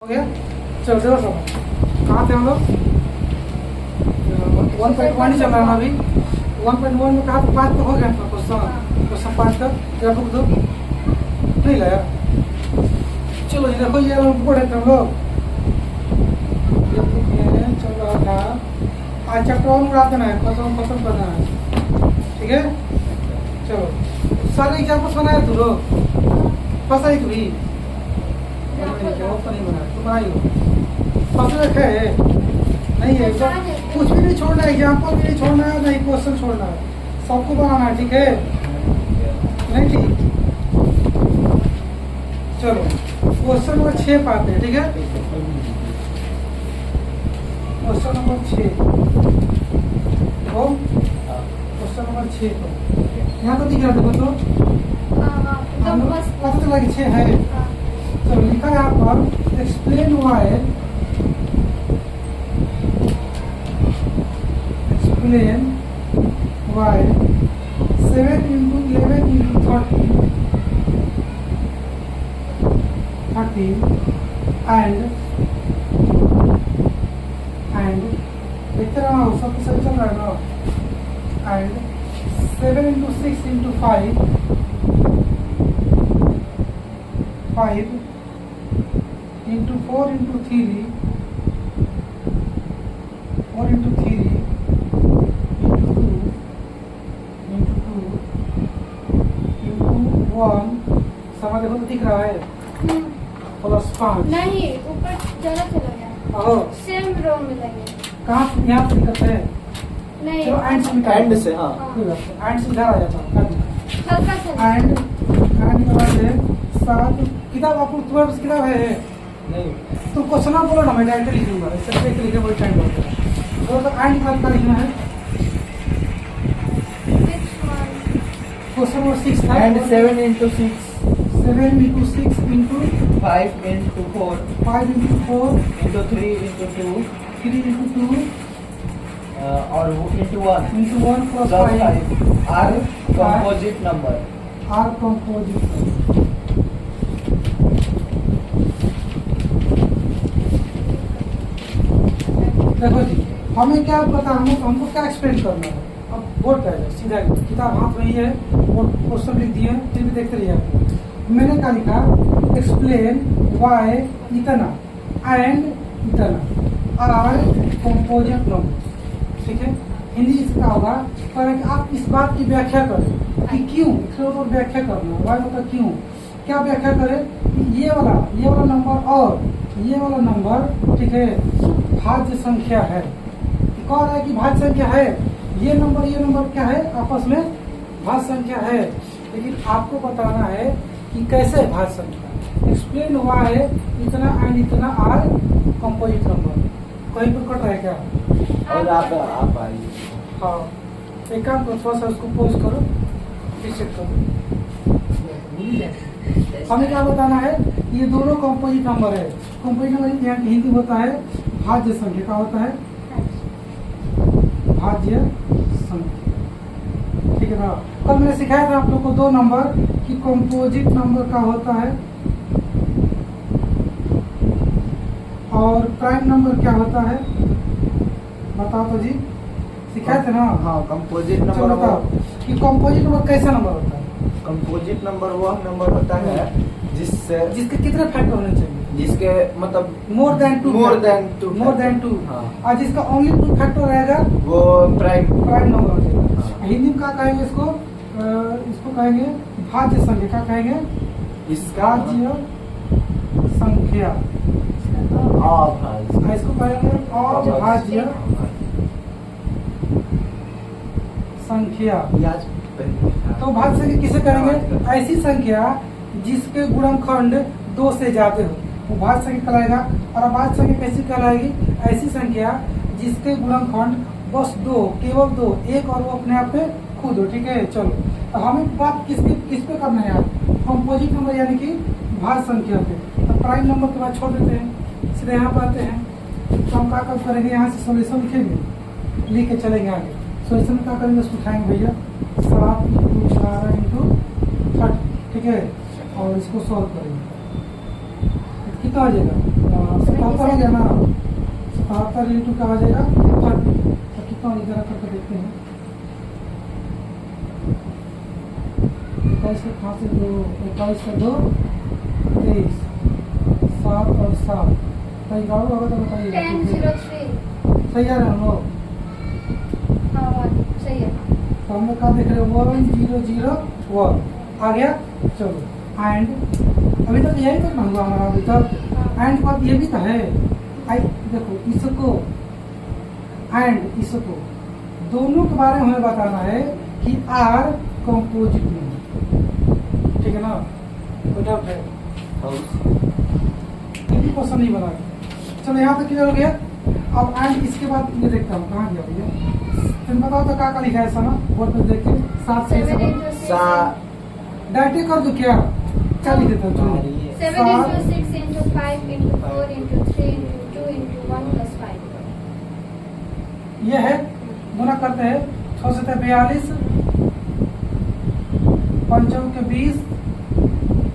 हो गया। चल देखो सब कहाँ थे हम लोग। 1.1 चल रहा है ना अभी। 1.1 में कहा तो 5 तो हो गया था क्वेश्चन 5 का क्या बुक दो नहीं लाया। चलो ये देखो ये हम पढ़े थे हम लोग। ये बुक में चल रहा था आज चैप्टर 1 उड़ा देना है, खत्म करना है, ठीक है। चलो सारे एग्जाम्पल्स बनाए तू लोग फंसा एक भी नहीं बनाया तो बनाई फंस रखे नहीं है। कुछ भी नहीं छोड़ना है, एग्जाम्पल भी नहीं छोड़ना है, नहीं क्वेश्चन छोड़ना है, सबको बनाना है, ठीक है। नहीं ठीक। चलो क्वेश्चन नंबर 6 पे आते हैं, ठीक है। क्वेश्चन नंबर 6 क्वेश्चन नंबर 6 यहाँ तो दिख रहा देखो तो पता चला कि 6 है। तो लिखा है यहाँ पर explain why 7 into 11 into 30 and इतना सब कुछ सही चल रहा है ना। and 7 into 6 into 5 into 4 into 3 into 2 into 1 समझ देखो तो दिख रहा है प्लस 5 नहीं ऊपर ज़्यादा चला गया। ओह सेम रो में लगे कहाँ यहाँ पर दिक्कत है। नहीं चलो एंड से निकाल एंड से हाँ एंड से इधर आ जाता हल्का सा एंड के बाद है 7 किताब आपको तुम्हारे पास किताब है नहीं तो क्वेश्चन आप बोलो ना, मैं डायरेक्ट लिख लूंगा, इससे देख लिखे बहुत टाइम लगता है। तो एंड के बाद क्या लिखना है। क्वेश्चन नंबर 6 था and 7 into 6 7 into 6 into 5 into 4 5 into 4 into 3 into 2 3 into 2 और into 1 into 1 plus plus 5 5 are composite number। are composite। देखो जी हमें क्या पता, हमको क्या एक्सप्लेन करना है। अब बोर्ड पे आ जाओ सीधा, किताब हाथ में ही है और क्वेश्चन लिख दिए फिर भी देखते रहिए आप। मैंने क्या लिखा एक्सप्लेन वाई इतना एंड इतना आर कंपोजिट नंबर, ठीक है। हिंदी इसका होगा पर आप इस बात की व्याख्या करें कि क्यों, इसके ऊपर व्याख्या करना वाई मतलब क्यों, क्या व्याख्या करें कि ये वाला नंबर और ये वाला नंबर, ठीक है, भाज्य संख्या है। कह रहा है कि भाज्य संख्या है, ये नंबर क्या है, आपस में भाज्य संख्या है। लेकिन आपको बताना है कि कैसे भाज्य संख्या। एक्सप्लेन हुआ है इतना एंड इतना आर कंपोजिट नंबर। कहीं पर कट रहा है क्या। और आप आइए। हाँ एक काम करो, थोड़ा सा उसको पोज करो फिर चेक करो। हमें क्या बताना है, ये दोनों कंपोजिट नंबर है। कंपोजिट नंबर यहाँ की हिंदी होता है भाज्य संख्या। क्या होता है भाज्य संख्या, ठीक है ना। कल मैंने सिखाया था आप लोग को 2 नंबर कि कंपोजिट नंबर का होता है और प्राइम नंबर क्या होता है, बताओ तो जी, सिखाए थे ना। हाँ कंपोजिट चलो नंबर बताओ कि कंपोजिट नंबर कैसा नंबर होता है। कंपोजिट नंबर वह नंबर होता है जिसके कितने फैक्टर होने चाहिए, जिसके मतलब मोर देन टू हाँ। और जिसका ओनली 2 फैक्टर रहेगा वो प्राइम नंबर हो जाएगा। हाँ। हिंदी में क्या कहेंगे इसको कहेंगे भाज्य संख्या। क्या कहेंगे इसका भाज्य संख्या। अभाज्य इसको कहेंगे अभाज्य संख्या। तो भाज्य संख्या किसे करेंगे, ऐसी संख्या जिसके गुणनखंड 2 से ज्यादा हो वो भाज्य संख्या कहलाएगा। और अभाज्य संख्या कैसी कहलाएगी, ऐसी संख्या जिसके गुणनखंड बस 2, केवल 2, एक और वो अपने आप में खुद हो, ठीक है। चलो तो हमें बात किस पे करना है यार, कंपोजिट नंबर यानी कि भाज्य संख्या पे। तो प्राइम नंबर के बाद छोड़ देते हैं, सीधे यहाँ पर आते हैं। तो हम क्या करेंगे, यहाँ से सोल्यूशन लिखेंगे, लिख के चलेंगे आगे। सोल्यूशन में क्या करेंगे, उसको उठाएंगे भैया 7 into 4 into 30, ठीक है। और इसको सॉल्व करेंगे कितना आ जाएगा समझ गया ना 77 इंटू क्या आ जाएगा 30। तो कितना इधर करके देखते हैं 21 के 5 से 2 21 का 2 23 7 और 7 सही गाँव होगा तो बताइए 1003 सही आ रहे हैं हम लोग। हाँ सही है। तो हम लोग क्या देख रहे हैं 1001 आ गया। चलो एंड अभी तक यही तक ना हुआ हमारा अभी तक। एंड बात ये भी तो है आई देखो इसको एंड इसको दोनों के बारे में हमें बताना है कि आर कंपोजिट नंबर, ठीक है ना। कोई डाउट है? यही क्वेश्चन नहीं बना। चलो यहाँ तक क्लियर हो गया। अब एंड इसके बाद ये देखता हूँ कहाँ गया भैया, तुम बताओ तो क्या लिखा है ऐसा ना बोर्ड पे देख के 7 से 7 डायरेक्ट कर दो क्या लिख देता हूँ 7 into 6 into 5 into 4 into 3 into 2 into 1 plus 5। ये है गुना करते हैं 6 से 42 5 के 20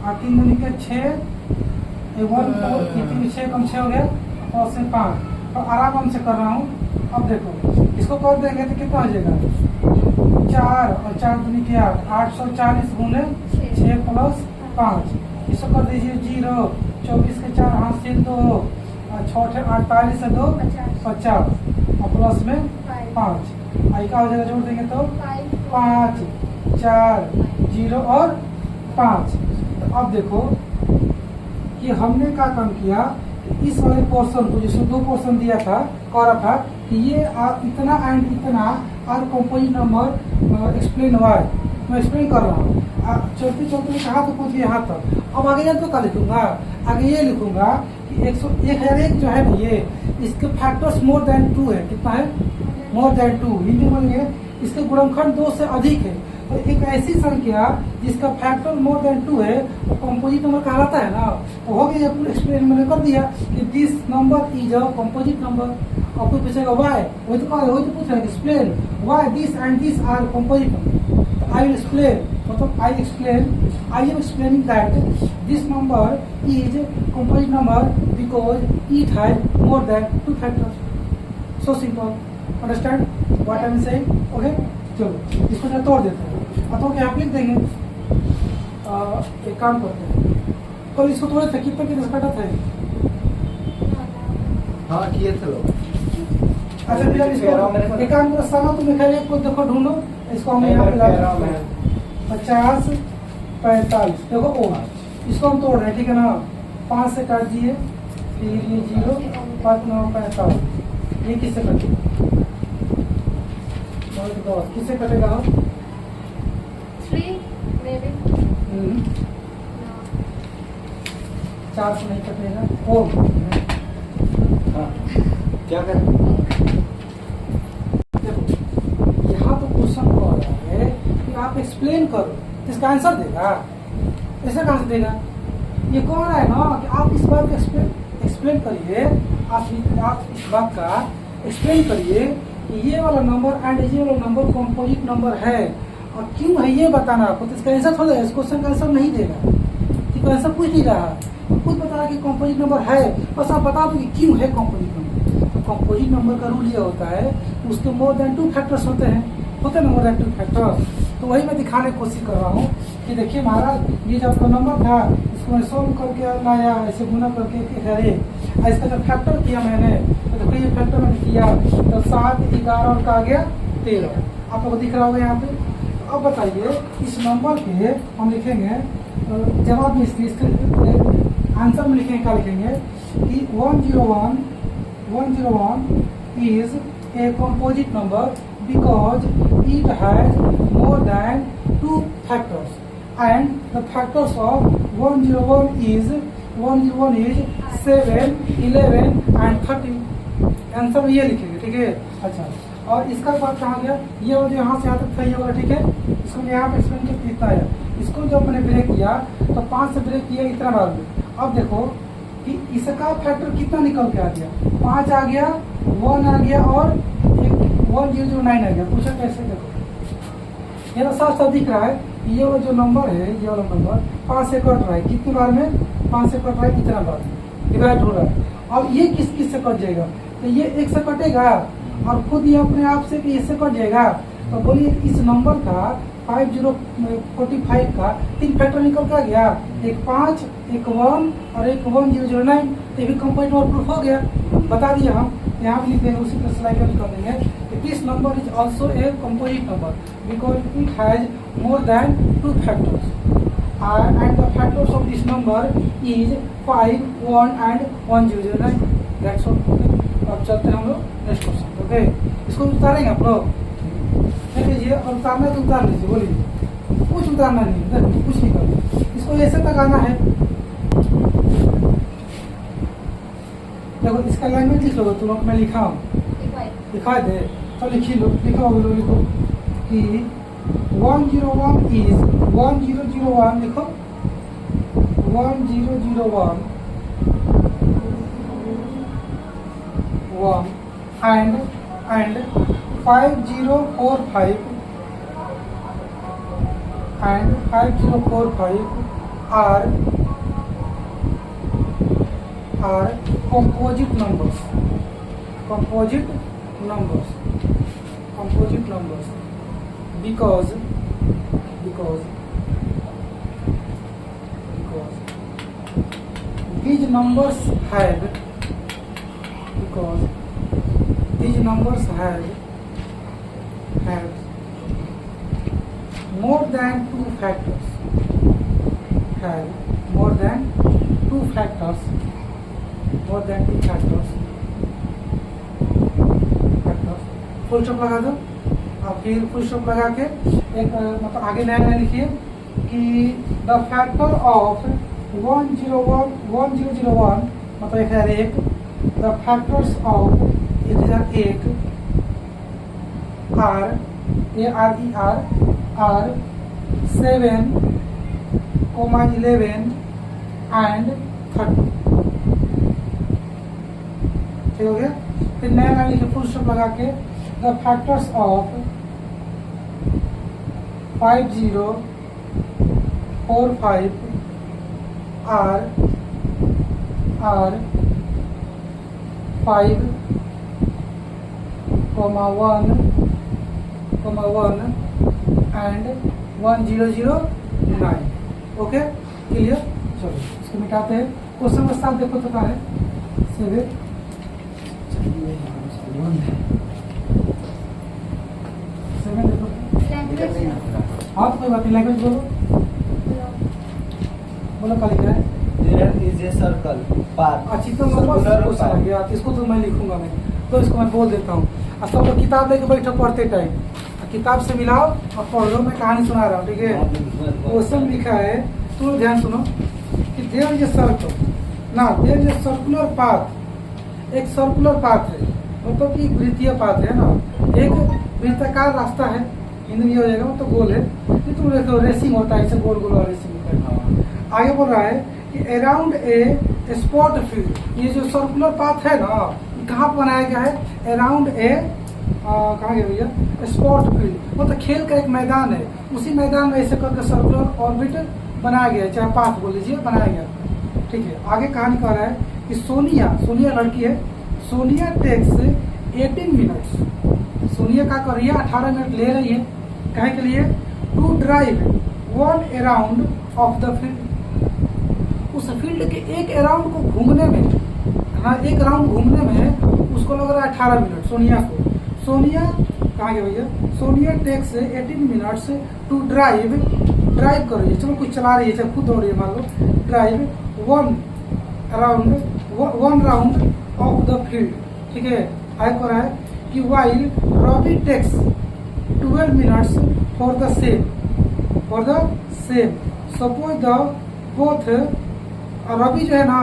और 3 दूनी के 6 1 4 3 6 कम 6 हो गया और से 5 और आराम से कर रहा हूँ। अब देखो इसको कर देंगे तो कितना हो जाएगा 4 और 4 दूनी के 8 840 गुने 6 प्लस 5 इसको कर दीजिए 0 24 के 4 हाथ से 2 और 6 48 से 2 50 और प्लस में 5 आई का हो जाएगा जोड़ देंगे तो 5 4 0 और 5। तो अब देखो कि हमने क्या काम किया इस वाले पोर्शन को जिसमें 2 पोर्शन दिया था कह रहा था कि ये इतना एंड इतना और कंपोजिट नंबर एक्सप्लेन हुआ है। मैं एक्सप्लेन कर रहा हूँ चलते चलते कहाँ तो पहुँच गया यहाँ तक। अब आगे तो क्या लिखूंगा आगे ये लिखूंगा कि 1001 जो है ना ये इसके फैक्टर्स मोर देन 2 है। कितना है मोर देन 2 हिंदी बोलेंगे इसके गुणनखंड 2 से अधिक है। तो एक ऐसी संख्या जिसका फैक्टर मोर देन 2 है वो कंपोजिट नंबर कहलाता है ना। तो हो गया पूरा एक्सप्लेन मैंने कर दिया कि this number is a composite number. और कोई पूछेगा वाई वही तो पूछ रहा है explain why this and this are composite number. तो आई विल एक्सप्लेन मतलब I am explaining that this number is composite number because it has more than 2 factors. So simple understand what I am saying. Okay चलो इसको जरा तोड़ देते हैं और तो यहाँ लिख देंगे। एक काम करते हैं कल इसको तोड़े थे कितना कितना कटा था। हाँ किए थे लोग। अच्छा फिर इसको एक काम करो सामा तुम निकालिए कोई देखो ढूंढो इसको हम यहाँ पे ला 50 45 देखो ओ इसको हम तोड़ रहे हैं ठीक है ना। 5 से काट दिए फिर ये 0 5 9 45 ये किससे कटेगा किससे कटेगा 3 maybe 4 से नहीं कटेगा ओ हाँ क्या करें यहाँ तो क्वेश्चन कह रहा है कि आप एक्सप्लेन करो तो इसका आंसर देगा। ऐसा कहाँ से देगा ये कह रहा है ना कि आप इस बात को एक्सप्लेन करिए। आप इस बात का एक्सप्लेन करिए कि ये वाला नंबर एंड ये वाला नंबर कंपोजिट नंबर है और क्यों है ये बताना आपको। तो इसका आंसर थोड़ा इस क्वेश्चन का आंसर नहीं देगा ठीक है। आंसर पूछ नहीं रहा खुद बता रहा कि कंपोजिट नंबर है बस आप बता दो कि क्यों है कंपोजिट नंबर। तो कंपोजिट नंबर का रूल ये होता है उसके मोर देन 2 फैक्टर्स होते हैं ना मोर देन 2 फैक्टर्स। तो वही मैं दिखाने की कोशिश कर रहा हूँ कि देखिए महाराज ये जो आपका नंबर था इसको मैं सोल्व करके लाया ऐसे गुना करके अरे इसका जब फैक्टर किया मैंने तो देखो ये फैक्टर मैंने किया तो 7 11 और का आ गया 13 आप लोग दिख रहा होगा यहाँ पे। अब बताइए इस नंबर के हम लिखेंगे जवाब में इसके आंसर में लिखेंगे क्या लिखेंगे कि 101 is a composite number because it has more than 2 factors and the factors of 101 is 7, 11 and 13। Answer में ये लिखेंगे ठीक है। अच्छा और इसका बात कहाँ गया ये जो यहाँ से यहाँ तक सही होगा ठीक है। इसको यहाँ पे एक्सप्लेन किया कितना है इसको जब मैंने ब्रेक किया तो 5 से ब्रेक किया इतना बार में। अब देखो कि इसका फैक्टर कितना निकल के आ गया 5 आ गया 1 आ गया और 1009 आ गया। पूछा कैसे देखो ये साफ साफ दिख रहा है ये वाला जो नंबर है ये वाला नंबर 5 से कट रहा है कितनी बार में 5 से कट रहा है कितना बार में डिवाइड हो रहा है। अब ये किस किस से कट जाएगा, तो ये एक से कटेगा और खुद ये अपने आप से कि इससे कट जाएगा। तो बोलिए इस नंबर का 5045 का 3 फैक्टर निकल कर गया, एक 5, एक 1 और एक 1009, तो ये भी कंप्लीट और प्रूफ हो गया। बता दिए हम यहाँ भी लिख देंगे, उसी पर स्लाइड में कर देंगे कि this number is also a composite number because it has more than 2 factors and the factors of this number is 5, 1 and 1009. That's all. Okay. अब चलते हैं हम लोग नेक्स्ट क्वेश्चन। ओके, इसको उतारेंगे आप लोग, देख लीजिए। और उतारना है तो उतार लीजिए, बोलिए। कुछ उतारना नहीं है, कुछ नहीं करना, इसको ऐसे तक आना है। देखो इसका लैंग्वेज लिख लो, तुम लोग मैं लिखा हूँ, दिखा दे तो लिखी लो, लिखो कि 101 is 1001, लिखो 1001 1 and 5045 and 5045 are composite numbers because these numbers have more than 2 factors, full stop लगा दो। अब फिर फुल स्टॉप लगा के एक मतलब आगे नया नया लिखिए कि द फैक्टर ऑफ 1001 मतलब 1001, the factors of 1001 are 7, 11 and 30। ठीक हो गया। फिर नया नया लिखे फुल स्टॉप लगा के the factors of 5045 are 5, 1 and 1009। Okay, clear. चलो इसको मिटाते हैं। क्वेश्चन नंबर 7 देखो तो क्या है, 7 देखो। हाँ तो कोई बात नहीं, लैंग्वेज बोलो क्या लिख रहा है। There is a circle path. अच्छी तो क्वेश्चन आ गया, इसको तो मैं लिखूंगा मैं, तो इसको मैं बोल देता हूँ। सब लोग किताब लेके बैठो पढ़ते टाइम, किताब से मिलाओ और पढ़ लो। मैं कहानी सुना रहा हूँ, ठीक है। क्वेश्चन लिखा है, तो ध्यान सुनो कि देयर इज सर्कल ना, देयर इज सर्कुलर पाथ। एक सर्कुलर पाथ है, मतलब कि वृत्तीय पाथ है ना, एक वृत्ताकार रास्ता है, हिंदी में हो जाएगा तो गोल है। कि तुम देखो रेसिंग होता है, इसे गोल गोल रेसिंग होता है। आगे बोल रहा है कि अराउंड ए स्पॉट फील्ड, ये जो सर्कुलर पाथ है ना, कहाँ पर बनाया गया है, अराउंड ए कहाँ गया भैया, स्पॉट फील्ड, मतलब खेल का एक मैदान है, उसी मैदान में ऐसे करके सर्कुलर ऑर्बिट बनाया गया है, चाहे पाथ बोल लीजिए, बनाया गया। ठीक है, आगे कहानी कह रहा है कि सोनिया लड़की है, सोनिया टेक्स 18 मिनट्स, सोनिया क्या कर रही है, 18 मिनट ले रही है, कहे के लिए to drive 1 around of the field. उस फील्ड के एक अराउंड को घूमने में, हाँ एक राउंड घूमने में उसको लग रहा है 18 मिनट सोनिया को। सोनिया कहाँ गया भैया, Sonia takes 18 minutes to drive कर रही है, चलो कुछ चला रही है, चाहे खुद दौड़ रही है मान लो, drive 1 round of the field. ठीक है, आगे कर रहा है कि while Robbie takes 12 minutes for the same suppose the both. Ravi जो है ना,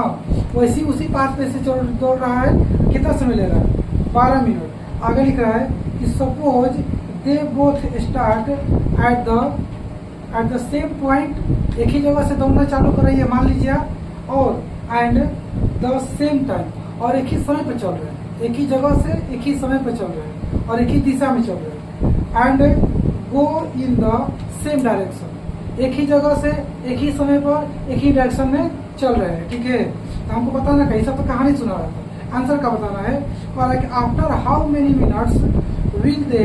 वैसी उसी पाथ पे से दौड़ रहा है, कितना समय ले रहा है, 12 मिनट। आगे लिख रहा है कि suppose they both start at the same point, एक ही जगह से दौड़ना चालू कर रही है मान लीजिए, और एंड द सेम टाइम, और एक ही समय पे चल रहे हैं, एक ही जगह से एक ही समय पे चल रहे हैं, और एक ही दिशा में चल रहे हैं, and go in the same direction, एक ही जगह से एक ही समय पर एक ही डायरेक्शन में चल रहे हैं। ठीक है, तो हमको बताना कैसा, तो कहानी सुना रहा था। आंसर का बताना है। Like after how many minutes will they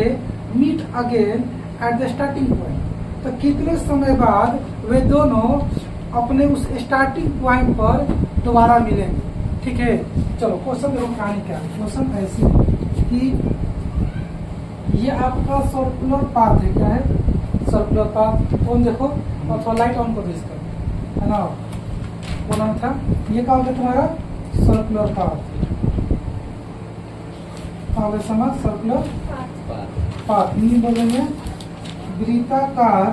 meet again at the starting point. तो कितने समय बाद वे दोनों अपने उस स्टार्टिंग पॉइंट पर दोबारा मिलेंगे। ठीक है, चलो क्वेश्चन देखो कहानी क्या है। क्वेश्चन ऐसी है कि ये आपका सर्कुलर पाथ है। क्या है? Circular path. ऑन देखो और थोड़ा लाइट ऑन कर दो इसका, है ना। बोला था ये क्या होगा तुम्हारा सर्कुलर पाथ। समझ सर्कुलर पाथ नहीं बोलेंगे वृत्ताकार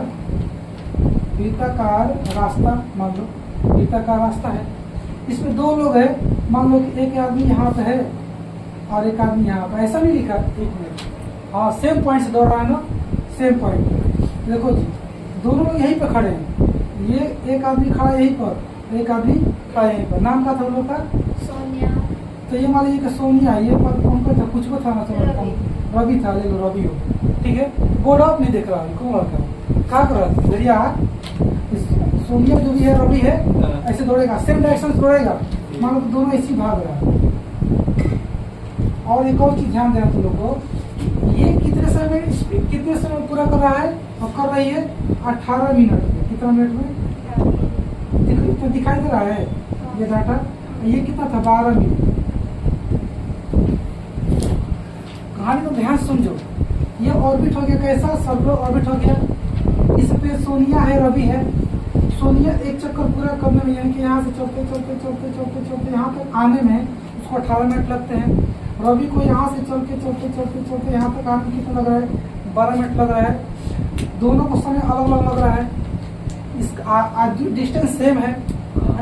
रास्ता। मान लो वृत्ताकार रास्ता है, इसमें दो लोग हैं। मान लो कि एक आदमी यहाँ पे है और एक आदमी यहाँ पे। ऐसा नहीं लिखा, एक मिनट, हाँ सेम पॉइंट से दौड़ रहा है ना, सेम पॉइंट पे। देखो जी दोनों लोग यहीं पे खड़े हैं। ये एक आदमी खड़ा है यहीं पर, एक आदमी खड़ा है यहीं पर। नाम क्या था उन लोग का? सोनिया। तो ये मान लीजिए कि सोनिया, ये पद उनका था, कुछ को था ना, रवि था, ले लो रवि हो। ठीक है, बोर्ड ऑफ नहीं देख रहा है, कौन लड़का क्या कर रहा था भैया? सोनिया जो भी है रवि है, ऐसे दौड़ेगा, सेम डायरेक्शन से दौड़ेगा। मान लो दोनों ऐसे भाग रहा है। और एक और चीज ध्यान देना तुम लोग को, ये कितने समय में पूरा कर रहा है? और कर रही है 18 मिनट में। कितना मिनट में? तो दिखाई दे रहा है ये डाटा। ये कितना था? 12 मिनट। कहानी को ध्यान समझो। ये ऑर्बिट हो गया कैसा? सर्कुलर ऑर्बिट हो गया। इस पे सोनिया है, रवि है। सोनिया एक चक्कर पूरा करने में, यानी कि यहाँ से चलते चलते चलते चलते चलते यहाँ तक आने में उसको 18 मिनट लगते हैं। रवि को यहाँ से चलते चलते चलते चलते यहाँ तक आने में कितना लग रहा है? 12 मिनट लग रहा है। दोनों को समय अलग अलग लग रहा है। इसका डिस्टेंस सेम है,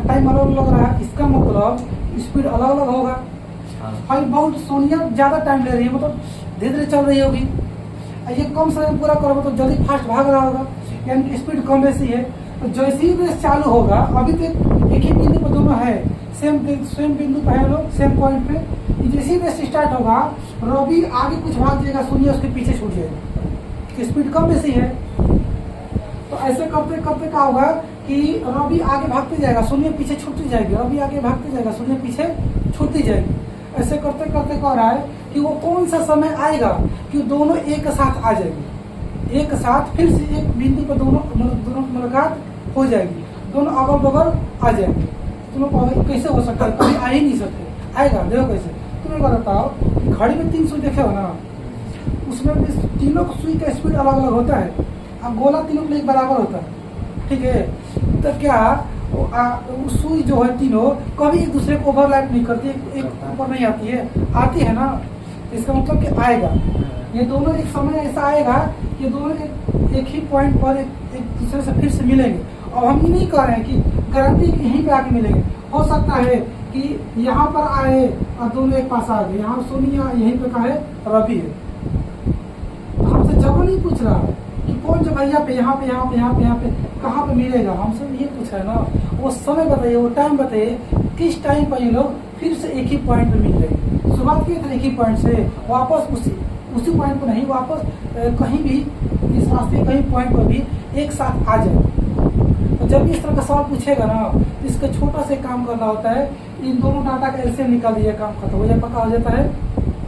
टाइम अलग अलग लग रहा है। इसका मतलब स्पीड अलग अलग होगा। भाई बहुत सोनिया ज्यादा टाइम ले रही है, मतलब धीरे धीरे चल रही होगी। ये कम समय पूरा करो तो जल्दी फास्ट भाग रहा होगा, यानी कि स्पीड कम ऐसी है। तो जैसे ही रेस चालू होगा, अभी तो एक ही बिंदु पर दोनों है, सेम बिंदु पर है लोग, सेम पॉइंट पे। जैसे ही रेस स्टार्ट होगा, रवि आगे कुछ भाग जाएगा, सोनिया उसके पीछे छूट जाएगा। स्पीड कम ऐसी है। तो ऐसे करते करते क्या होगा कि रवि आगे भागते जाएगा, सोनिया पीछे छूटती जाएगी। रवि आगे भागते जाएगा, सोनिया पीछे छूटती जाएगी। ऐसे करते करते कह रहा है कि वो कौन सा समय आएगा कि दोनों एक साथ आ जाएंगे, एक साथ फिर से एक बिंदु पर दोनों की मुलाकात हो जाएगी, दोनों अगल बगल आ जाएंगे। तुम लोग कैसे हो सकता है? कभी आ ही नहीं सकते। आएगा, देखो कैसे। तुम लोग बताओ, घड़ी में 3 सुई देखे हो ना, उसमें भी तीनों सुई का स्पीड अलग अलग होता है। अब गोला तीनों के लिए बराबर होता है। ठीक है, तो क्या सुई जो है तीनों कभी एक दूसरे को ओवरलैप नहीं करती, एक ऊपर नहीं आती है, आती है ना। इसका मतलब कि आएगा, ये दोनों एक समय ऐसा आएगा कि दोनों एक ही पॉइंट पर एक दूसरे से फिर से मिलेंगे। और हम ये नहीं कह रहे हैं कि गारंटी कि यहीं पे आके मिलेंगे। हो सकता है कि यहाँ पर आए और दोनों एक पास आ गए। यहाँ सोनिया यहीं पे का है, रवि है। हमसे जगह नहीं पूछ रहा है कि कौन जगह यहाँ पे कहाँ पे मिलेगा। हमसे ये पूछ रहा है ना, वो समय बताइए, वो टाइम बताइए, किस टाइम पर ये लोग फिर से एक ही पॉइंट पे मिल जाएंगे। शुरुआत किए थे एक ही पॉइंट से, वापस उसी पॉइंट पर नहीं, वापस कहीं भी इस रास्ते कहीं पॉइंट पर भी एक साथ आ जाए। तो जब भी इस तरह का सवाल पूछेगा ना, तो इसका छोटा से काम करना होता है। इन दोनों डाटा का एलसीएम निकाल दिया, काम खत्म हो जाए, पक्का हो जाता है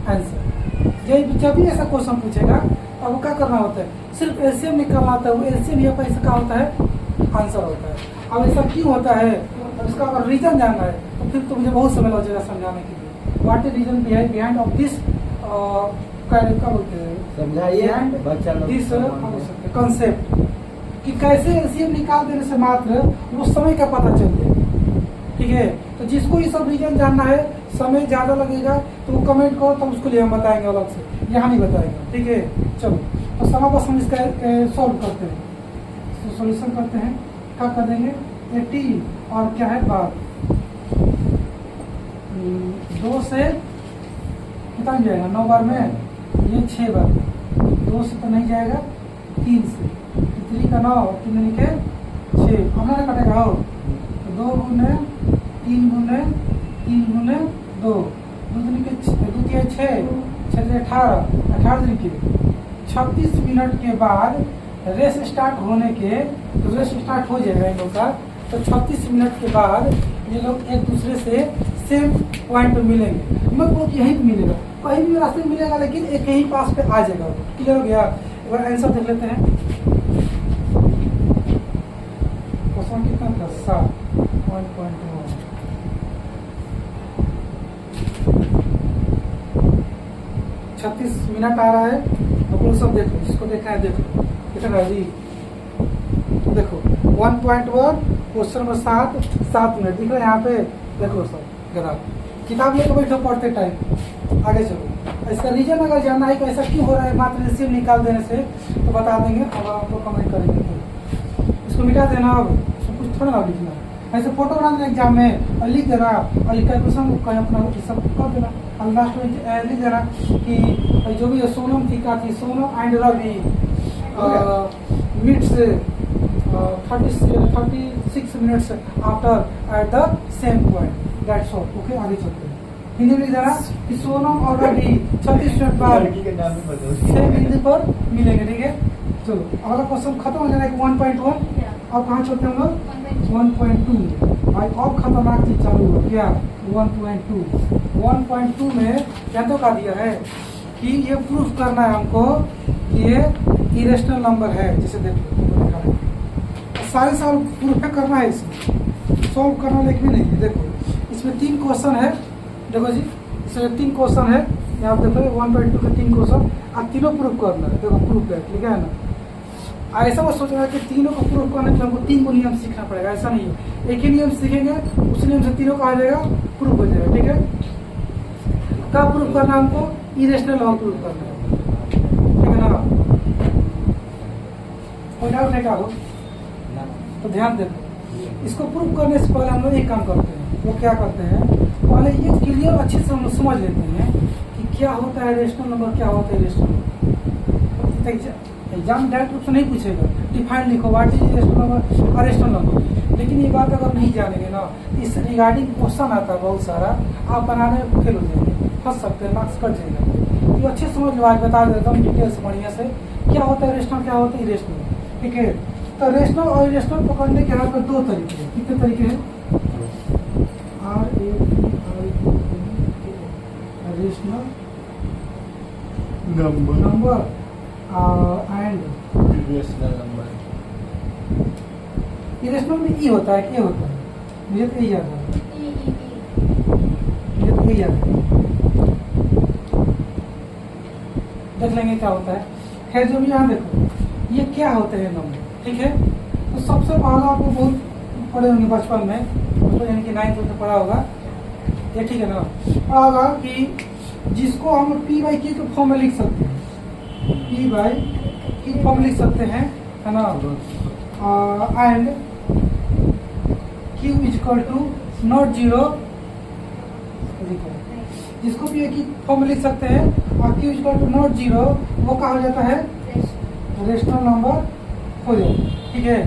आंसर। जब भी ऐसा क्वेश्चन पूछेगा अब क्या करना होता है? सिर्फ एलसीएम निकालना होता है। वो एलसीएम यहाँ पर इसका होता है आंसर होता है। अब ऐसा क्यों होता है, अब इसका अगर रीजन जानना है तो फिर तो मुझे बहुत समय लग जाएगा समझाने के लिए। What is reason behind of this, क्या बोलते हैं, समझाइए दिस कंसेप्ट, कि कैसे एलसीएम निकाल देने से मात्र वो समय का पता चल जाए। ठीक है, तो जिसको ये सब रीजन जानना है, समय ज्यादा लगेगा तो वो कमेंट करो, तब उसको लिए हम बताएंगे अलग से, यहाँ नहीं बताएंगे। ठीक है, चलो तो समय बस हम इसका सॉल्व करते हैं, तो सॉल्यूशन करते हैं। क्या कर देंगे? 80 और क्या है बार 2 से कितना जाएगा? 9 बार में, ये 6 बार में। 2 से तो नहीं जाएगा, 3 से। 3 का 9, 3 के 6, हमारा कटेगा हो। 2 गुने 3 गुने 3 गुने 2, 2 के 6, 6 18, 18 के 36 मिनट के बाद रेस स्टार्ट होने के, तो रेस स्टार्ट हो जाएगा इन लोग का। तो 36 मिनट के बाद ये लोग एक दूसरे से सेम पॉइंट पे मिलेंगे, मत बोल कि यहीं पे मिलेगा, कहीं भी रास्ते में मिलेगा, लेकिन एक यहीं पास पे आ जाएगा। क्लियर हो गया? एक बार आंसर देख लेते हैं। क्वेश्चन कितना था? 7.1 36 मिनट आ रहा है। आप लोग सब देखो, जिसको देखना है देखो, कितना है जी? देखो 1.1 क्वेश्चन नंबर 7 मिनट दिख रहा है यहाँ पे। देखो सब जरा किताब लेकर बैठो पढ़ते टाइम। आगे चलो, इसका रीजन अगर जानना है कि ऐसा क्यों हो रहा है मात्र रिसीव निकाल देने से, तो बता देंगे, अब आप लोग कमेंट करेंगे। तो इसको मिटा देना, अब इसको कुछ थोड़ा ना लिखना है। ऐसे फोटो बना देना एग्जाम में और लिख देना, और कैलकुलेशन कहीं अपना सब कर देना, और लास्ट में लिख देना कि जो भी सोनम थी का थी, Sonam and Ravi meets 36 minutes after at the same point, that's all. Okay, आगे चलते हैं। हिंदी में लिख देना कि सोनम और रवि 36 मिनट बाद सेम बिंदु पर मिलेंगे। ठीक है, चलो अगला क्वेश्चन खत्म हो जाएगा 1.1। अब कहाँ चलते हैं हम लोग? 1.2। भाई अब खतरनाक चीज चालू हो गया। 1.2 में क्या तो का दिया है कि ये प्रूफ करना है हमको कि ये इरेशनल नंबर है। जैसे देखो सारे साल प्रूफ करना है, इसमें सॉल्व करना लिख भी नहीं है। देखो इसमें 3 क्वेश्चन है। देखो जी, इसमें 3 क्वेश्चन है। यहाँ देखो 1.2 के 3 क्वेश्चन, अब तीनों प्रूफ करना है। देखो प्रूफ है, ठीक है ना? ऐसा मत सोचना कि तीनों को प्रूफ करने के लिए हमको 3 को नियम सीखना पड़ेगा, ऐसा नहीं है। एक ही नियम सीखेंगे, उस नियम से तीनों का आ जाएगा, प्रूफ हो जाएगा। ठीक है, कब प्रूफ करना है हमको? इरेशनल नंबर प्रूफ करना है, ठीक है ना? कोई डाउट है क्या हो? तो ध्यान देना, इसको प्रूफ करने से पहले हम लोग एक काम करते हैं। वो क्या करते हैं, पहले ये क्लियर अच्छे से हम समझ लेते हैं कि क्या होता है रेशनल नंबर, क्या होता है इरेशनल नंबर। एग्जाम डायरेक्ट रूप से नहीं पूछेगा, डिफाइन लिखो व्हाट इज रेशनल नंबर और रेशनल नंबर। लेकिन ये बात अगर नहीं जानेंगे ना, इस रिगार्डिंग क्वेश्चन आता है बहुत सारा, आप बनाने में फेल हो जाएंगे, फंस सकते हैं, मार्क्स कट जाएगा। तो अच्छे समझ लो, आज बता देता हूँ डिटेल से बढ़िया से, क्या होता है रेशनल, क्या होता है इरेशनल। ठीक है, तो रेशनल और इरेशनल पकड़ने के यहाँ पर 2 तरीके हैं। कितने तरीके हैं? रेशनल नंबर एंड इरेशनल में ई होता है, क्या होता है? मुझे तो यही याद है, मुझे तो यही याद है। देख लेंगे क्या होता है। खैर जो भी यहाँ देखो, ये क्या होते हैं नंबर, ठीक है? तो सबसे पहला आपको बहुत पढ़े होंगे बचपन में, तो यानी कि 9th में पढ़ा होगा ये, ठीक है ना? पढ़ा होगा कि जिसको हम P/Q के फॉर्म में लिख सकते हैं, P/Q फॉर्म लिख सकते हैं, है ना? And Q equal to not 0, जिसको P/Q फॉर्म में लिख सकते हैं और Q इक्वल टू नॉट 0, वो क्या हो जाता है? रेशनल नंबर हो जाएगा। ठीक है,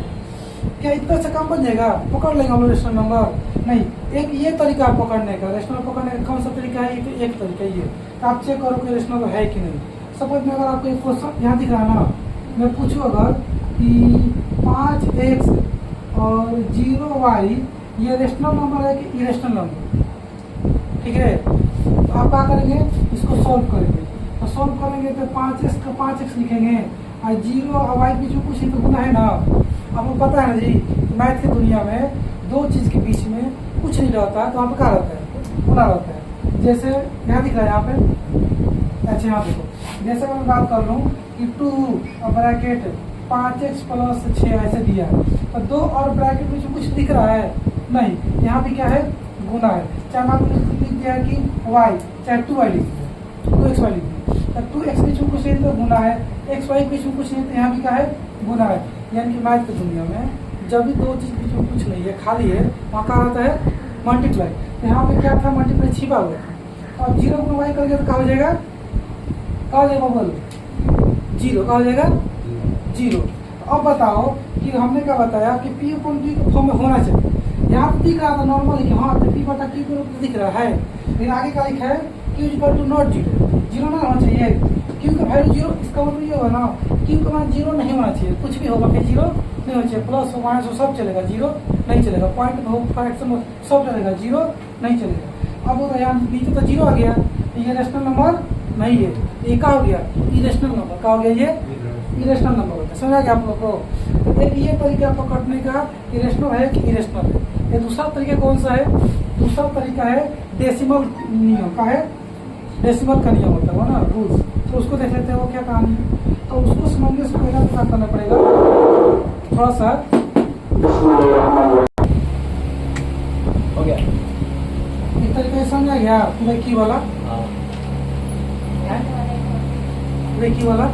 क्या इतना से काम बन जाएगा? पकड़ लेंगे हम लोग रेशनल नंबर? नहीं, एक ये तरीका पकड़ने का, रेशनल पकड़ने का कौन सा तरीका है? एक तरीका ये, आप चेक करो कि रेशनल है कि नहीं। सपोज में अगर आपको एक क्वेश्चन यहाँ दिख रहा है ना, मैं पूछूँ अगर कि 5x और 0y ये रेशनल नंबर है कि इरेशनल नंबर? ठीक है, तो आप क्या करेंगे? इसको सॉल्व करेंगे। तो सॉल्व करेंगे तो 5x का 5x लिखेंगे, और 0 और y बीच में कुछ ही तो गुना है ना। आपको पता है ना जी, मैथ की दुनिया में 2 चीज के बीच में कुछ नहीं रहता है, तो वहाँ पे क्या रहता है? गुना रहता है। जैसे यहाँ दिख रहा है, यहाँ पे अच्छा यहाँ देखो, जैसे मैं बात कर लूँ कि 2 और ब्रैकेट 5x + 6 ऐसे दिया है, तो 2 और ब्रैकेट बीच में कुछ दिख रहा है? नहीं, यहाँ पे क्या है? गुना है। चाहे मान लिख दिया है कि y, चाहे 2y लिख दिया, 2xy लिख दिया, तो 2x बीच में कुछ नहीं तो गुना है, xy बीच में कुछ नहीं तो यहाँ भी क्या है? गुना है। यानी कि मैथ की दुनिया में जब भी 2 चीज बीच में कुछ नहीं है, खाली है, वहाँ क्या रहता है? मल्टीप्लाई। तो यहाँ पे क्या था? मल्टीप्लाई छिपा हुआ था, और 0 गुना y करके तो क्या हो जाएगा? क्या हो जाएगा? बोलो 0 क्या हो जाएगा? 0। अब बताओ कि हमने क्या बताया कि P/Q के फॉर्म में होना चाहिए। यहाँ तो दिख रहा था नॉर्मल कि हाँ P/Q के रूप में दिख रहा है, लेकिन आगे क्या लिखा है? Q इक्वल टू नॉट 0 ना होना चाहिए। Q का वैल्यू 0, इसका मतलब ये होगा ना, Q का मान 0 नहीं होना चाहिए, कुछ भी होगा फिर 0 नहीं होना चाहिए, प्लस हो माइनस हो सब चलेगा, 0 नहीं चलेगा, पॉइंट हो फ्रैक्शन हो सब चलेगा, 0 नहीं चलेगा। अब वो यहाँ नीचे तो जीरो आ गया, ये रेशनल नंबर नहीं है। ये क्या हो गया? Irrational number. क्या हो गया? ये इरेशनल नंबर होता है। समझा गया आप लोग को? तो एक ये तरीका आपको कटने का इरेशनल है कि इरेशनल है। ये दूसरा तरीका कौन सा है? दूसरा तरीका है डेसिमल नियम का है, डेसिमल का नियम होता है ना, रूल्स। तो उसको देख लेते हैं वो क्या कहानी है। तो उसको समझने से पहले क्या करना पड़ेगा, थोड़ा सा हो गया। एक तरीके से समझा गया पूरा की वाला हाँ पूरे की वाला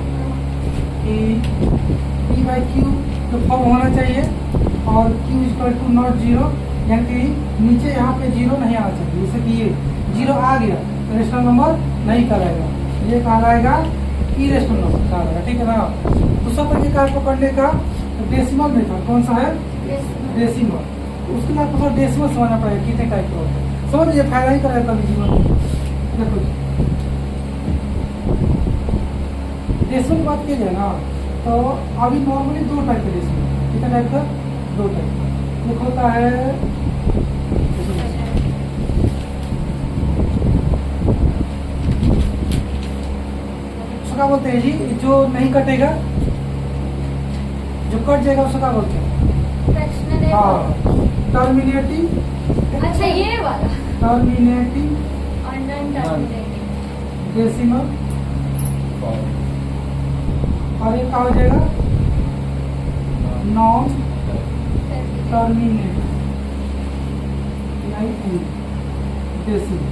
कि पी बाई क्यू तो फॉर्म होना चाहिए और Q equal to not zero, यानी कि नीचे यहाँ पे जीरो नहीं आना चाहिए। जैसे कि ये जीरो आ गया तो रेशनल नंबर नहीं कहलाएगा, ये कहलाएगा इरेशनल नंबर कहलाएगा। ठीक है ना। दूसरा तरीका आपको करने का डेसिमल मेथड कौन सा है? डेसिमल। उसके लिए आपको डेसिमल समझना पड़ेगा कितने टाइप का होता है। समझ लीजिए, फायदा ही करेगा कभी जीवन में। देखो डेसिमल की बात की जाए ना तो अभी नॉर्मली दो टाइप के डेसिमल। कितने टाइप का? दो टाइप। एक होता है उसको क्या बोलते हैं जी, जो नहीं कटेगा, जो कट जाएगा उसको क्या बोलते हैं? हाँ, टर्मिनेटिंग। अच्छा ये वाला टर्मिनेटिंग डेसिमल। और ये क्या हो जाएगा? Non terminating decimal.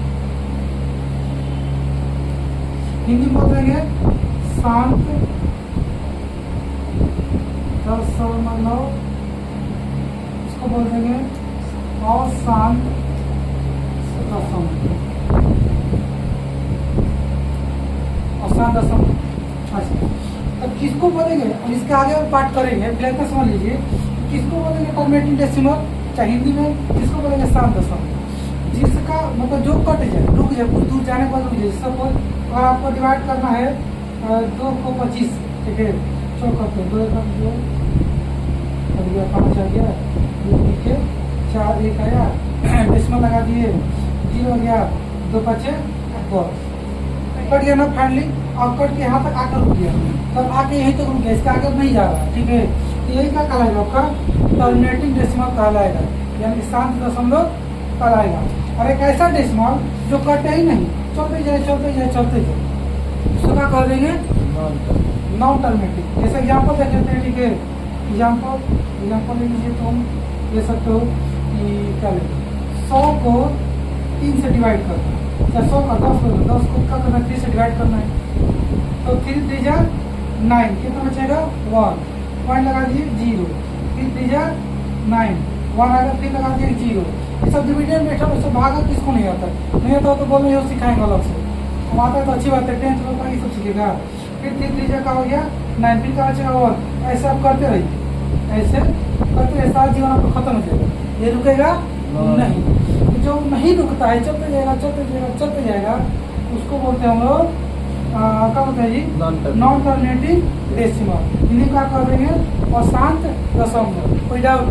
हिंदी में बोल देंगे शांत दशमलव, इसको बोल देंगे अशांत दशमलव। अशांत दशमलव। अच्छा, अब किसको बोलेंगे? अब इसके आगे पार्ट करेंगे, फिलहाल तो समझ लीजिए किसको बोलेंगे टर्मिनेटिंग डेसिमल, चाहे हिंदी में किसको बोलेंगे शांत दशमलव। जिसका मतलब जो कट जाए, रुक जाए, कुछ दूर जाने पर रुक जाए। सपोज अगर आपको डिवाइड करना है 2 को 25, ठीक है, चौक करते हैं 2 1 2 5 आ गया, नीचे 4 1 आया, डेसिमल लगा दिए, 0 गया, 2 5 10 कट गया ना फाइनली। और कट के यहाँ तक आकर रुक गया, तब आके यहीं तक रुक गया, इसका आगे नहीं जा रहा। ठीक है, तो यही क्या कहलाएगा? आपका टर्मिनेटिंग डेसिमल कहलाएगा, यानी शांत दशमलव कहलाएगा। और एक ऐसा डेसिमल जो कटे ही नहीं, चलते जाए चलते जाए चलते जाए, उसको क्या कर देंगे? Non terminating. जैसे एग्जाम्पल देख लेते हैं। ठीक है, एग्जाम्पल ले लीजिए। तो हम ले सकते हो कि क्या लेते हैं, 100 को 3 से डिवाइड करना है, या 100 का 10 को क्या करना है? 3 से डिवाइड करना है। तो 3 3 जा 9, कितना बचेगा? 1, पॉइंट लगा दिए 0, 3 3 जा 9, 1 आएगा, 3 लगा दिए 0। ये सब डिविडेंड मेथड, उससे भागा किसको नहीं आता? नहीं आता तो बोलो ये सिखाएंगे अलग से। अब आता है तो अच्छी बात है, 10th में ये सब सीखेगा। फिर 3 3 जा का हो गया 9, फिर का बचेगा 1। ऐसे आप करते रहिए, ऐसे करते रहिए, सारा जीवन आपको खत्म हो जाएगा। ये रुकेगा नहीं। जो नहीं रुकता है, चलते जाएगा चलते जाएगा चलते जाएगा, उसको बोलते हैं हम लोग क्या बोलते हैं जी? Non terminating decimal. इन्हीं का कर देंगे अशांत दशमलव। कोई डाउट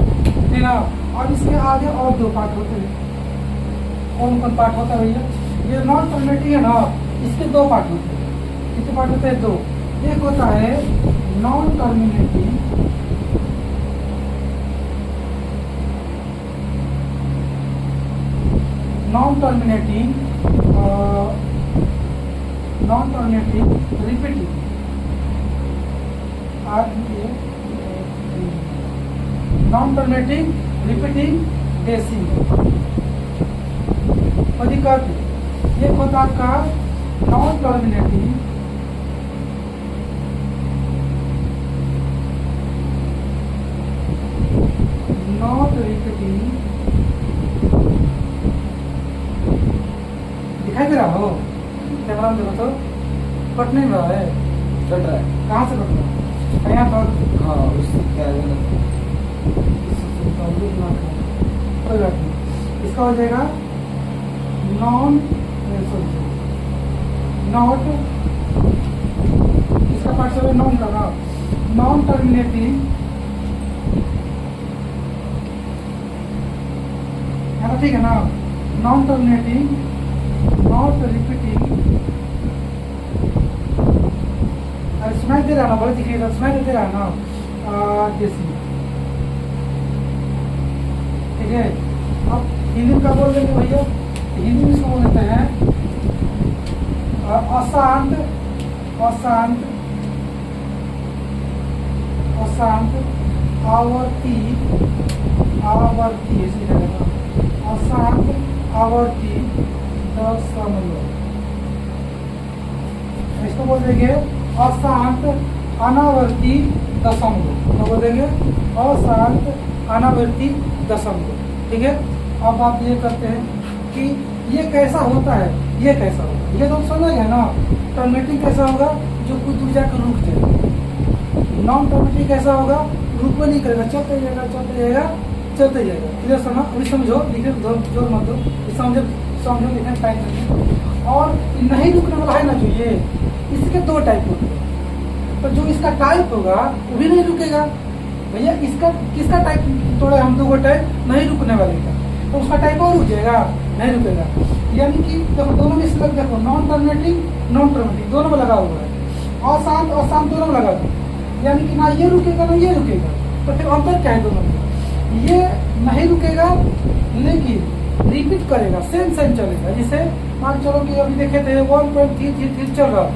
नहीं ना? और इसके आगे और 2 पार्ट होते हैं। कौन कौन पार्ट होता है भैया? ये नॉन टर्मिनेटिंग है ना, इसके 2 पार्ट होते हैं। कितने पार्ट होते हैं? 2। एक होता है non terminating, non terminating repeating, non terminating repeating decimal. अधिकत एक होता आपका नॉन टर्मिनेटिंग नॉट रिपीटिंग। दिखाई दे रहा हो कैमरा में? देखो तो कट नहीं रहा है। कट रहा है। कहाँ से कट रहा है? यहाँ पर। हाँ उसके आगे ना। कोई बात नहीं, इसका हो जाएगा नॉन नॉट, इसका पार्ट सब नॉन का, नॉन टर्मिनेटिंग, ठीक है ना, नॉन टर्मिनेटिंग नॉट रिपीटिंग। अरे सुनाई दे रहा ना, बड़े दिखेगा, सुनाई दे रहा है ना जैसी, ठीक है। अब हिंदी में क्या बोल देंगे भैया, हिंदी में इसको बोल देते हैं अशांत, अशांत, अशांत आवर्ती, आवर्ती ऐसे रहेगा, अशांत आवर्ती दशमलव। इसको बोल देंगे अशांत अनावर्ती दशमलव, तो बोल देंगे अशांत अनावर्ती दशमलव, ठीक है। अब आप ये करते हैं कि ये कैसा होता है, ये कैसा होगा, ये तो समझ गए ना। टर्मिनेटिंग कैसा होगा, जो कुछ दूर जाकर रुक जाएगा। नॉन टर्मिनेटिंग कैसा होगा, रुक नहीं करेगा, चलते जाएगा, चलते जाएगा, चलते जाएगा। क्लियर समझ, अभी समझो, लिखे जोर मत दो, समझो समझो, लिखने टाइम नहीं। और नहीं रुकने वाला है ना जो ये, इसके दो टाइप होते हैं। तो जो इसका टाइप होगा वो भी नहीं रुकेगा भैया। इसका किसका टाइप थोड़ा हम दो टाइप नहीं रुकने वाले का, तो उसका टाइप और रुक जाएगा, नहीं रुकेगा। यानी कि देखो दोनों में सिलेक्ट देखो, नॉन टर्मिनेटिंग, नॉन टर्मिनेटिंग दोनों में लगा हुआ है, अशांत अशांत दोनों में लगा हुआ है। यानी कि ना ये रुकेगा ना ये रुकेगा, तो फिर अंतर क्या है दोनों में, ये नहीं रुकेगा लेकिन रिपीट करेगा, सेम सेम चलेगा। जैसे मान चलो कि अभी देखे थे 1.333 चल रहा है,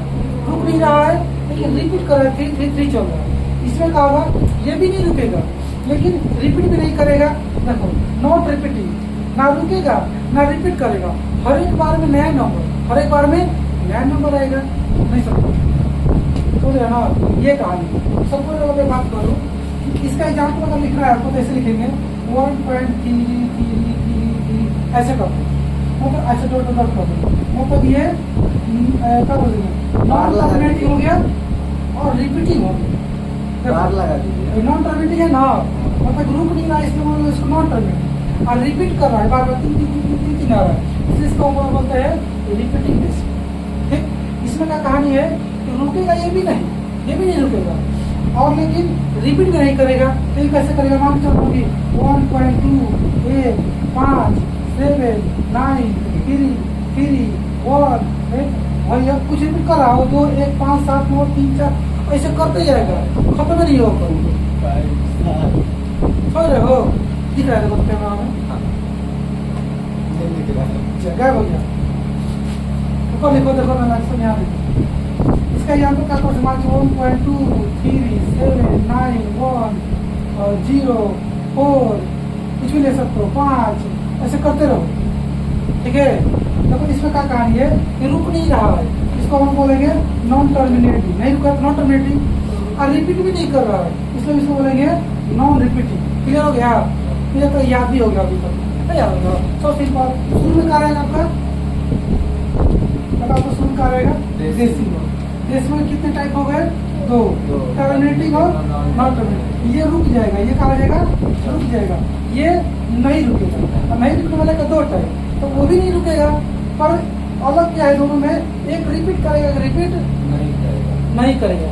रुक नहीं रहा है लेकिन रिपीट कर रहा है, 333 चल रहा है। इसमें क्या होगा, ये भी नहीं रुकेगा लेकिन रिपीट भी नहीं करेगा। देखो नॉट रिपीटिंग, ना रुकेगा ना रिपीट करेगा, हर एक बार में नया नंबर, हर एक बार में नया नंबर आएगा। नहीं समझ तो ना, ये कहानी सबको अगर बात करूँ, इसका एग्जाम्पल अगर लिखना है आपको तो ऐसे लिखेंगे 1.333 ऐसे कर दो, मतलब ऐसे टोटल कर दो, मतलब ये क्या बोलेंगे, नॉन टर्मिनेटिंग हो गया और रिपीटिंग हो गया। लगा दीजिए, नॉन टर्मिनेटिंग है ना, मतलब रुक नहीं रहा है, इसलिए मतलब इसको नॉन टर्मिनेटिंग, और रिपीट कर रहा है, बार बार तीन आ रहा है, इसलिए इसको बोलते हैं रिपीटिंग बेस। ठीक, इसमें क्या कहानी है कि रुकेगा ये भी नहीं, ये भी नहीं रुकेगा, और लेकिन रिपीट भी नहीं करेगा। तो ये कैसे करेगा, मान चलो कि 1.2 8 5 7 9 3 3 1 8 भैया कुछ रिपीट कर रहा हो, 2 1 5 7 9 3 4 ऐसे करते जाएगा, खत्म नहीं होगा। समझ रहे हो, दिख रहा है देखो कैमरा में, जगह हो गया ऊपर लिखो, देखो मैं लास्ट में यहाँ देखो। इसका यहाँ पे क्या कर समाज 1.2 3 7 9 1 0 4 कुछ भी ले सकते हो, 5 ऐसे करते रहो, ठीक है। देखो इसमें क्या कहानी है कि रुक नहीं रहा है, इसको हम बोलेंगे नॉन टर्मिनेटिंग, नहीं रुका नॉन टर्मिनेटिंग, और रिपीट भी नहीं कर रहा है, इसलिए इसको बोलेंगे नॉन रिपीटिंग। क्लियर हो गया, क्लियर तो याद भी हो गया अभी तक, याद हो गया। सो सिंपल, शुरू में क्या रहेगा आपका, तो शुरू क्या रहेगा, डेसिमल। डेसिमल कितने टाइप हो गए, 2, टर्मिनेटिंग और नॉन टर्मिनेटिंग। ये रुक जाएगा, ये क्या हो जाएगा, रुक जाएगा, ये नहीं रुकेगा। नहीं रुकने वाले का 2 टाइप, तो वो भी नहीं रुकेगा, पर अलग क्या है दोनों में, एक रिपीट करेगा, रिपीट नहीं करेगा।